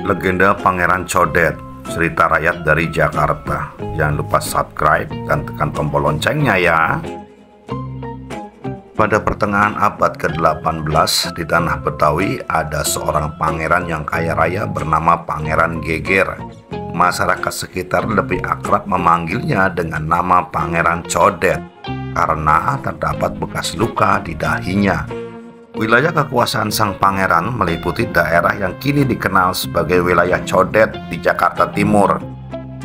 Legenda Pangeran Codet, cerita rakyat dari Jakarta. Jangan lupa subscribe dan tekan tombol loncengnya ya. Pada pertengahan abad ke-18 di tanah Betawi ada seorang pangeran yang kaya raya bernama Pangeran Geger. Masyarakat sekitar lebih akrab memanggilnya dengan nama Pangeran Codet karena terdapat bekas luka di dahinya. Wilayah kekuasaan sang pangeran meliputi daerah yang kini dikenal sebagai wilayah Codet di Jakarta Timur.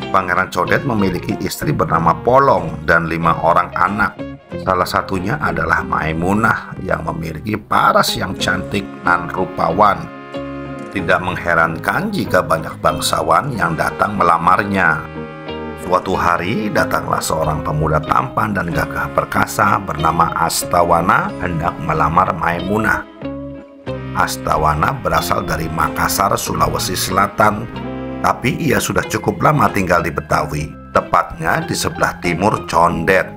Pangeran Codet memiliki istri bernama Polong dan 5 orang anak. Salah satunya adalah Maimunah yang memiliki paras yang cantik dan rupawan. Tidak mengherankan jika banyak bangsawan yang datang melamarnya. Suatu hari datanglah seorang pemuda tampan dan gagah perkasa bernama Astawana hendak melamar Maimunah. Astawana berasal dari Makassar, Sulawesi Selatan, tapi ia sudah cukup lama tinggal di Betawi, tepatnya di sebelah timur Condet.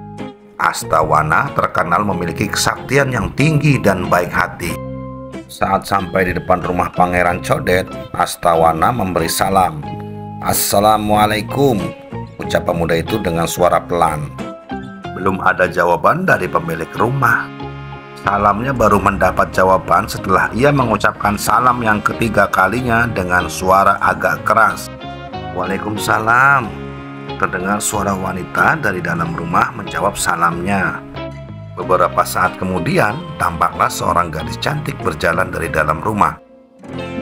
Astawana terkenal memiliki kesaktian yang tinggi dan baik hati. Saat sampai di depan rumah Pangeran Codet, Astawana memberi salam. "Assalamualaikum," ucap pemuda itu dengan suara pelan. Belum ada jawaban dari pemilik rumah. Salamnya baru mendapat jawaban setelah ia mengucapkan salam yang ketiga kalinya dengan suara agak keras. "Waalaikumsalam." Terdengar suara wanita dari dalam rumah menjawab salamnya. Beberapa saat kemudian, tampaklah seorang gadis cantik berjalan dari dalam rumah.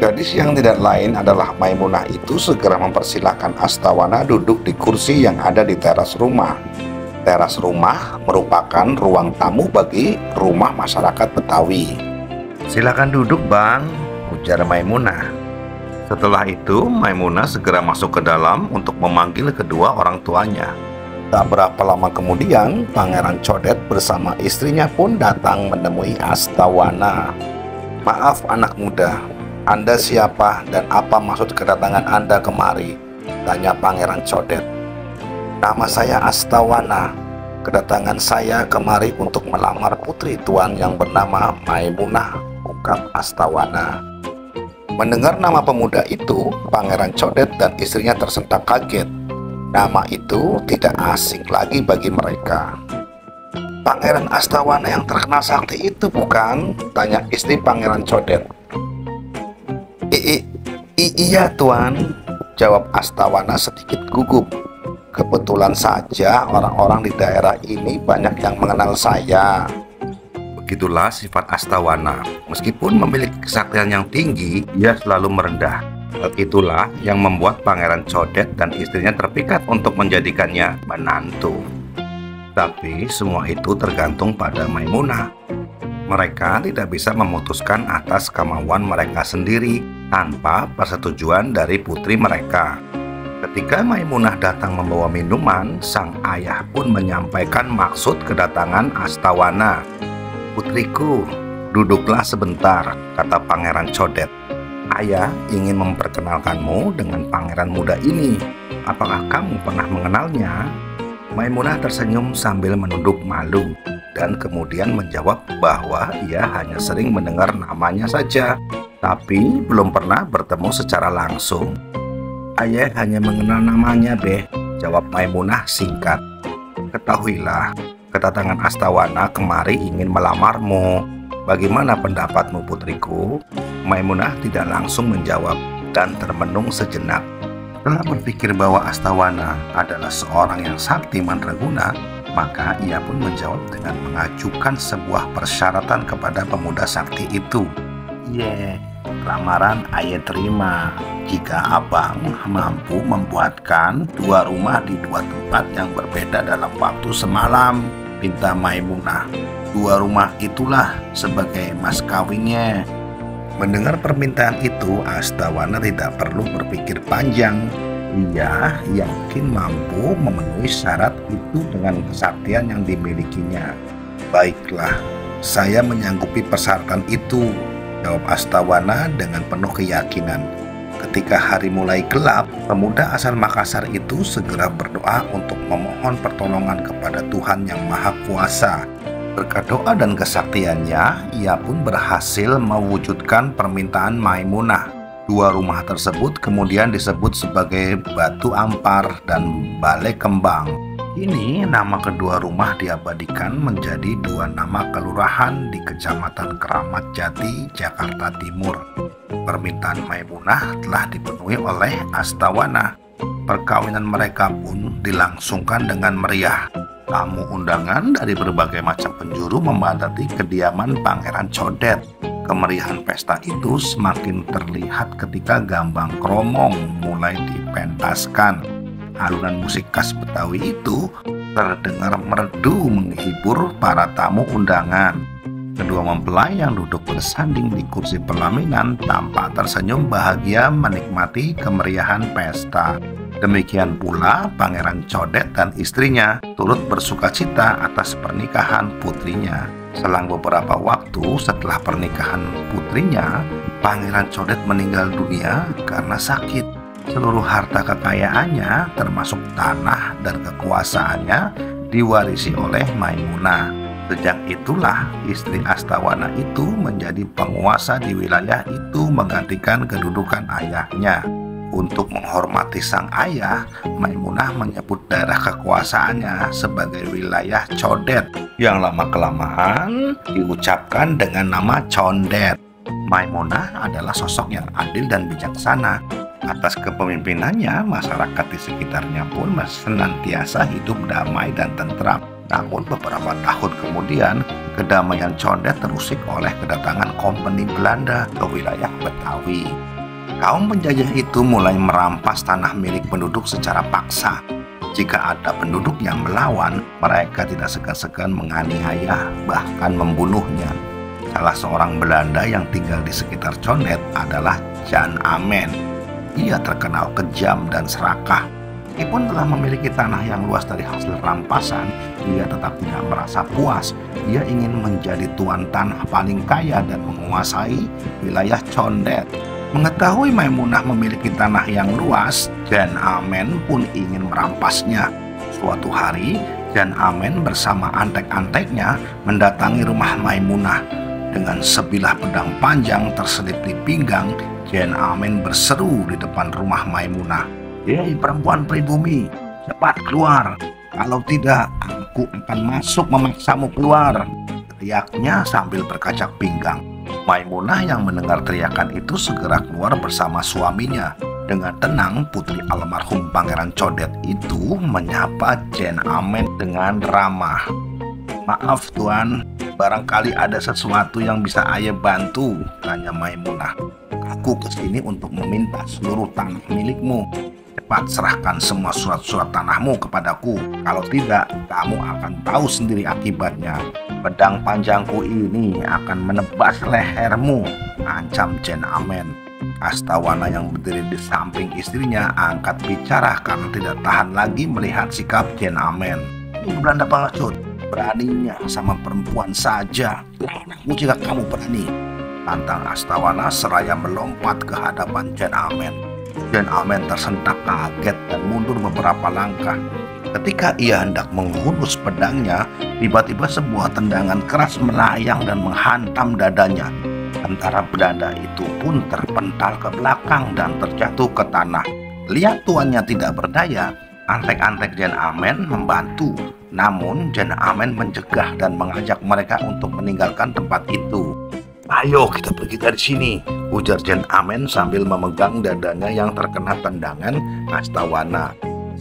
Gadis yang tidak lain adalah Maimunah itu segera mempersilahkan Astawana duduk di kursi yang ada di teras rumah. Teras rumah merupakan ruang tamu bagi rumah masyarakat Betawi. "Silakan duduk, Bang," ujar Maimunah. Setelah itu, Maimunah segera masuk ke dalam untuk memanggil kedua orang tuanya. Tak berapa lama kemudian, Pangeran Codet bersama istrinya pun datang menemui Astawana. "Maaf anak muda, Anda siapa dan apa maksud kedatangan Anda kemari?" tanya Pangeran Codet. "Nama saya Astawana. Kedatangan saya kemari untuk melamar putri tuan yang bernama Maimunah," ungkap Astawana. Mendengar nama pemuda itu, Pangeran Codet dan istrinya tersentak kaget. Nama itu tidak asing lagi bagi mereka. "Pangeran Astawana yang terkenal sakti itu bukan?" tanya istri Pangeran Codet. Iya tuan," jawab Astawana sedikit gugup. "Kebetulan saja orang-orang di daerah ini banyak yang mengenal saya." Begitulah sifat Astawana. Meskipun memiliki kesaktian yang tinggi, ia selalu merendah. Hal itulah yang membuat Pangeran Codet dan istrinya terpikat untuk menjadikannya menantu. Tapi semua itu tergantung pada Maimunah. Mereka tidak bisa memutuskan atas kemauan mereka sendiri tanpa persetujuan dari putri mereka. Ketika Maimunah datang membawa minuman, sang ayah pun menyampaikan maksud kedatangan Astawana. "Putriku, duduklah sebentar," kata Pangeran Codet. "Ayah ingin memperkenalkanmu dengan pangeran muda ini. Apakah kamu pernah mengenalnya?" Maimunah tersenyum sambil menunduk malu dan kemudian menjawab bahwa ia hanya sering mendengar namanya saja, tapi belum pernah bertemu secara langsung. "Ayah hanya mengenal namanya, Beh," jawab Maimunah singkat. "Ketahuilah, kedatangan Astawana kemari ingin melamarmu. Bagaimana pendapatmu, putriku?" Maimunah tidak langsung menjawab dan termenung sejenak. Setelah berpikir bahwa Astawana adalah seorang yang sakti mandraguna, maka ia pun menjawab dengan mengajukan sebuah persyaratan kepada pemuda sakti itu. Lamaran ayah terima jika abang mampu membuatkan 2 rumah di 2 tempat yang berbeda dalam waktu semalam," pinta Maimunah. "2 rumah itulah sebagai mas kawinnya." Mendengar permintaan itu, Astawana tidak perlu berpikir panjang. Ia yakin mampu memenuhi syarat itu dengan kesaktian yang dimilikinya. "Baiklah, saya menyanggupi persyaratan itu," jawab Astawana dengan penuh keyakinan. Ketika hari mulai gelap, pemuda asal Makassar itu segera berdoa untuk memohon pertolongan kepada Tuhan yang Maha Kuasa. Berkat doa dan kesaktiannya, ia pun berhasil mewujudkan permintaan Maimunah. Dua rumah tersebut kemudian disebut sebagai Batu Ampar dan Balai Kembang. Kini nama kedua rumah diabadikan menjadi dua nama kelurahan di Kecamatan Keramat Jati, Jakarta Timur. Permintaan Maimunah telah dipenuhi oleh Astawana. Perkawinan mereka pun dilangsungkan dengan meriah. Tamu undangan dari berbagai macam penjuru memadati kediaman Pangeran Codet. Kemeriahan pesta itu semakin terlihat ketika gambang kromong mulai dipentaskan. Alunan musik khas Betawi itu terdengar merdu menghibur para tamu undangan. Kedua mempelai yang duduk bersanding di kursi pelaminan tampak tersenyum bahagia menikmati kemeriahan pesta. Demikian pula Pangeran Codet dan istrinya turut bersukacita atas pernikahan putrinya. Selang beberapa waktu setelah pernikahan putrinya, Pangeran Codet meninggal dunia karena sakit. Seluruh harta kekayaannya termasuk tanah dan kekuasaannya diwarisi oleh Maimunah. Sejak itulah istri Astawana itu menjadi penguasa di wilayah itu menggantikan kedudukan ayahnya. Untuk menghormati sang ayah, Maimunah menyebut daerah kekuasaannya sebagai wilayah Codet, yang lama-kelamaan diucapkan dengan nama Condet. Maimunah adalah sosok yang adil dan bijaksana. Atas kepemimpinannya, masyarakat di sekitarnya pun senantiasa hidup damai dan tentram. Namun beberapa tahun kemudian, kedamaian Condet terusik oleh kedatangan kompeni Belanda ke wilayah Betawi. Kaum penjajah itu mulai merampas tanah milik penduduk secara paksa. Jika ada penduduk yang melawan, mereka tidak segan-segan menganiaya, bahkan membunuhnya. Salah seorang Belanda yang tinggal di sekitar Condet adalah Jan Amen. Ia terkenal kejam dan serakah. Meskipun telah memiliki tanah yang luas dari hasil rampasan, ia tetap tidak merasa puas. Ia ingin menjadi tuan tanah paling kaya dan menguasai wilayah Condet. Mengetahui Maimunah memiliki tanah yang luas, Jan Amen pun ingin merampasnya. Suatu hari, Jan Amen bersama antek-anteknya mendatangi rumah Maimunah. Dengan sebilah pedang panjang terselip di pinggang, Jan Amen berseru di depan rumah Maimunah, "Hei perempuan pribumi, cepat keluar. Kalau tidak, aku akan masuk memaksamu keluar," teriaknya sambil berkacak pinggang. Maimunah yang mendengar teriakan itu segera keluar bersama suaminya. Dengan tenang, putri almarhum Pangeran Codet itu menyapa Jan Amen dengan ramah. "Maaf tuan, barangkali ada sesuatu yang bisa ayah bantu," tanya Maimunah. "Aku kesini untuk meminta seluruh tanah milikmu. Cepat serahkan semua surat-surat tanahmu kepadaku. Kalau tidak, kamu akan tahu sendiri akibatnya. Pedang panjangku ini akan menebas lehermu," ancam Jan Amen. Astawana yang berdiri di samping istrinya angkat bicara karena tidak tahan lagi melihat sikap Jan Amen. "Ini Belanda pengecut, beraninya sama perempuan saja. Lawan aku jika kamu berani," tantang Astawana seraya melompat ke hadapan Jan Amen. Jan Amen tersentak kaget dan mundur beberapa langkah. Ketika ia hendak menghunus pedangnya, tiba-tiba sebuah tendangan keras melayang dan menghantam dadanya. Tentara Belanda itu pun terpental ke belakang dan terjatuh ke tanah. Lihat tuannya tidak berdaya, antek-antek Jan Amen membantu. Namun Jan Amen mencegah dan mengajak mereka untuk meninggalkan tempat itu. "Ayo kita pergi dari sini," ujar Jan Amen sambil memegang dadanya yang terkena tendangan Astawana.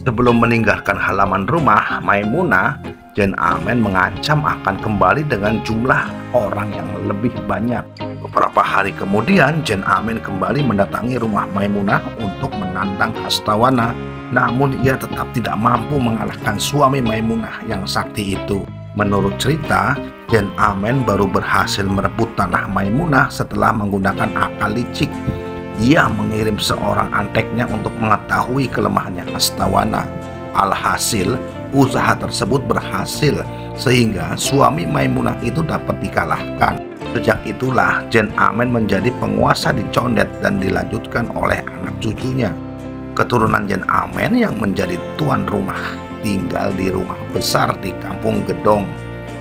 Sebelum meninggalkan halaman rumah Maimunah, Jan Amen mengancam akan kembali dengan jumlah orang yang lebih banyak. Beberapa hari kemudian, Jan Amen kembali mendatangi rumah Maimunah untuk menantang Astawana. Namun ia tetap tidak mampu mengalahkan suami Maimunah yang sakti itu. Menurut cerita, Jan Amen baru berhasil merebut tanah Maimunah setelah menggunakan akal licik. Ia mengirim seorang anteknya untuk mengetahui kelemahannya Astawana. Alhasil, usaha tersebut berhasil sehingga suami Maimunah itu dapat dikalahkan. Sejak itulah Jan Amen menjadi penguasa di Condet dan dilanjutkan oleh anak cucunya. Keturunan Jan Amen yang menjadi tuan rumah tinggal di rumah besar di Kampung Gedong.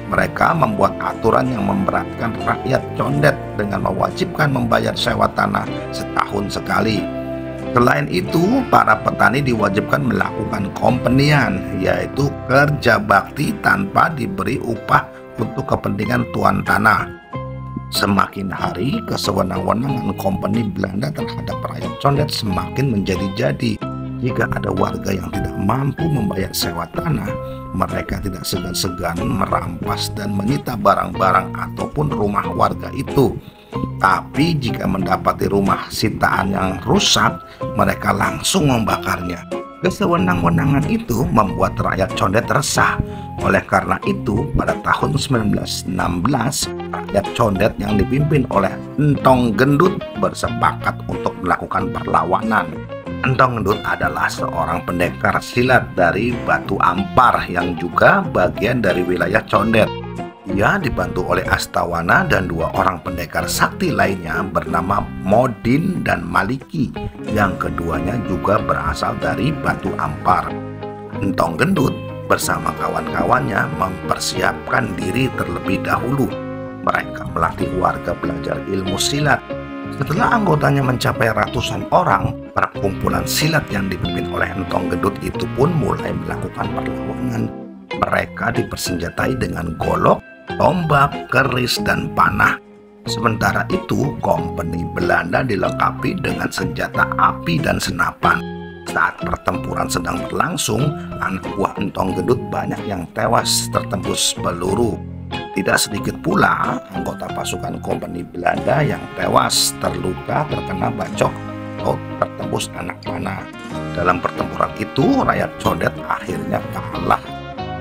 Mereka membuat aturan yang memberatkan rakyat Condet dengan mewajibkan membayar sewa tanah setahun sekali. Selain itu, para petani diwajibkan melakukan kompenian, yaitu kerja bakti tanpa diberi upah untuk kepentingan tuan tanah. Semakin hari, kesewenang-wenangan kompeni Belanda terhadap rakyat condet semakin menjadi-jadi. Jika ada warga yang tidak mampu membayar sewa tanah, mereka tidak segan-segan merampas dan menyita barang-barang ataupun rumah warga itu. Tapi jika mendapati rumah sitaan yang rusak, mereka langsung membakarnya. Kesewenang-wenangan itu membuat rakyat condet resah. Oleh karena itu, pada tahun 1916, rakyat condet yang dipimpin oleh Entong Gendut bersepakat untuk melakukan perlawanan. Entong Gendut adalah seorang pendekar silat dari Batu Ampar yang juga bagian dari wilayah Condet. Ia dibantu oleh Astawana dan dua orang pendekar sakti lainnya bernama Modin dan Maliki, yang keduanya juga berasal dari Batu Ampar. Entong Gendut bersama kawan-kawannya mempersiapkan diri terlebih dahulu. Mereka melatih warga belajar ilmu silat. Setelah anggotanya mencapai ratusan orang, perkumpulan silat yang dipimpin oleh Entong Gendut itu pun mulai melakukan perlawanan. Mereka dipersenjatai dengan golok, tombak, keris, dan panah. Sementara itu, kompeni Belanda dilengkapi dengan senjata api dan senapan. Saat pertempuran sedang berlangsung, anak buah Entong Gendut banyak yang tewas tertembus peluru. Tidak sedikit pula anggota pasukan kompeni Belanda yang tewas terluka terkena bacok atau tertembus anak panah. Dalam pertempuran itu, rakyat condet akhirnya kalah.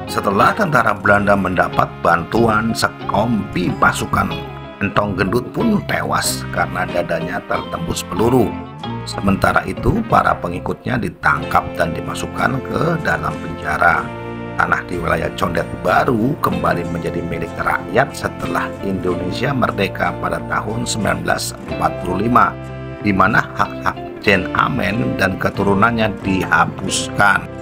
Setelah tentara Belanda mendapat bantuan sekompi pasukan, Entong Gendut pun tewas karena dadanya tertembus peluru. Sementara itu, para pengikutnya ditangkap dan dimasukkan ke dalam penjara. Tanah di wilayah Condet baru kembali menjadi milik rakyat setelah Indonesia merdeka pada tahun 1945, di mana hak-hak Jen Amen dan keturunannya dihapuskan.